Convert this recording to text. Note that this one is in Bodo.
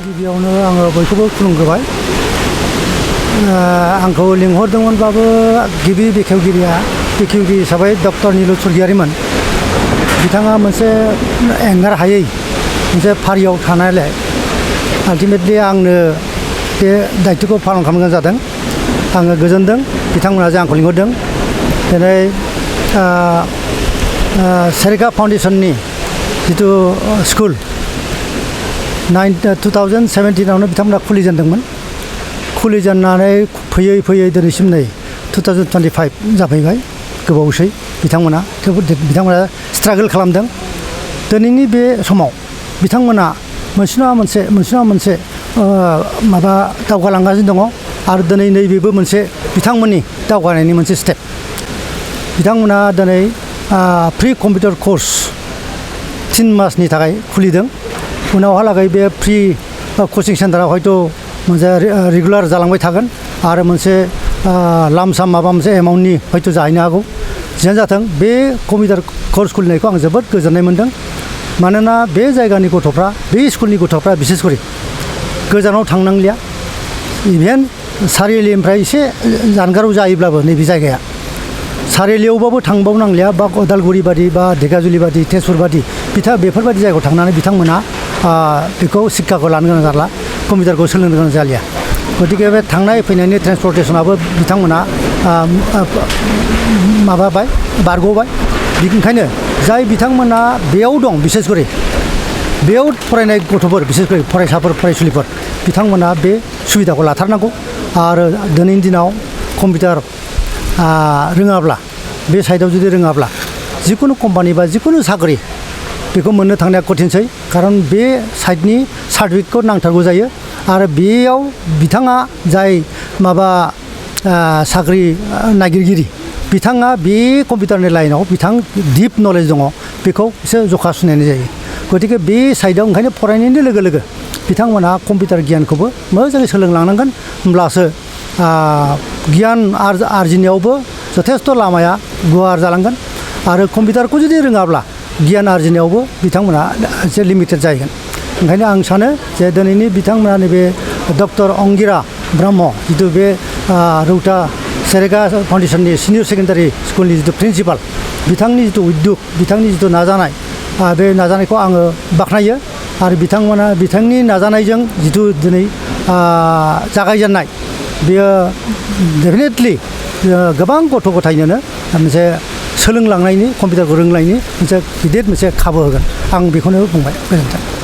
गिबियावनो आङो बयखौबो खुलुमग्रोबाय। आंखौ लिंहरदोंमोनबाबो गिबि बेखेवगिरि हिसाबै डक्टर नीलु स्वर्गियारिमोन। बिथाङा मोनसे एंगार हायै मोनसे फारियाव थानायलाय आल्टिमेटलि आंनो बे दायित्वखौ पालन खालामनो गोनां जादों। आङो गोजोनदों बिथांमोना जे आंखौ लिंहरदों। दिनै सेरेगा फाउन्डेसननि जिथु स्कुल 2017आवनो बिथांमोना खुलिजेनदोंमोन। खुलिजेननानै फैयै दिनैसिम नै 2025 जाफैबाय, गोबावसै बिथांमोना। थेवबो बिथांमोना स्ट्रागोल खालामदों। दिनैनि बे समाव बिथांमोना मोनसे नङा मोनसे माबा दावगालांगासिनो दङ आरो दिनै नैबेबो मोनसे बिथांमोननि दावगानायनि मोनसे स्टेप। बिथांमोना दिनै फ्रि कम्पिउटार कर्स 3 मासनि थाखाय खुलिदों। उनावहालागै बे फ्रि कचिं सेन्टाराव हयथ' मोनसे रेगुलार जालांबाय थागोन आरो मोनसे लामसाम माबा मोनसे एमाउन्टनि हयथ' जाहैनो हागौ। जियानो जाथों बे कम्पिउटार कर्स खुलिनायखौ आं जोबोद गोजोननाय मोनदों। मानोना बे जायगानि गथ'फ्रा, बे स्कुलनि गथ'फ्रा बिसेस करि गोजानाव थांनांलिया। इभेन सारिआलिनिफ्राय एसे जानगाराव जायोब्लाबो नैबे जायगाया सारिआलियावबाबो थांबावनांलिया, बा उदालगुरि बादि बा धेकियाजुलि बादि तेजपुर बादि बेफोरबायदि जायगायाव थांनानै बिथांमोना बेखौ शिक्षाखौ लानो गोनां जाला, कम्पिउटारखौ सोलोंनो गोनां जालिया। गतिके बे थांनाय फैनायनि ट्रेन्सपर्टेसनाबो बिथांमोना बारग'बाय। ओंखायनो जाय बिथांमोना बेयाव दं, बिसेस करि बेयाव फरायनाय गथ'फोर, बिसेस करि फरायसाफोर फरायसुलिफोर, बिथांमोना बे सुबिदाखौ लाथारनांगौ। आरो दिनैनि दिनाव कम्पिउटार रोङाब्ला, बे साइडआव जुदि रोङाब्ला जिकुनु कम्पानि बा जिकुनु साख्रि बेखौ मोननो थांनाया कठिनसै। खारन बे साइडनि सार्टिफिकेटखौ नांथारगौ जायो। आरो बेयाव बिथाङा जाय साख्रि नागिरगिरि, बिथाङा बे कम्पिउटारनि लाइनाव दिप नलेज दङ, बेखौ एसे जखा सुनायनाय जायो। गतिके बे साइडआव ओंखायनो फरायनायनि लोगो लोगो बिथांमोनहा कम्पिउटार गियानखौबो मोजाङै सोलोंलांनांगोन। होमब्लासो गियान आरजिनायावबो जथेस्थ' लामाया गुवार जालांगोन। आरो कम्पिउटारखौ जुदि रोङाब्ला गियान आरजिनायावबो बिथांमोना एसे लिमिटेड जाहैगोन। ओंखायनो आं सानो जे दिनैनि बिथांमोना नैबे डक्टर अंगिरा ब्रह्म, जिथु बे रौता सेरेगा फाउन्डेसननि सिनियर सेकेन्डारि स्कुलनि जिथु प्रिन्सिपाल, बिथांनि जिथु उद्योग, बिथांनि जिथु नाजानाय, बे नाजानायखौ आङो बाख्नायो। आरो बिथांनि नाजानायजों जिथु दिनै जागायजेननाय, बेयो डेफिनेटलि गोबां गथ' गथायनोनो मोनसे सोलोंलांनायनि, कम्पिउटारखौ रोंनायनि मोनसे गिदिर मोनसे खाबु होगोन। आं बेखौनो बुंबाय। गोजोन्थों।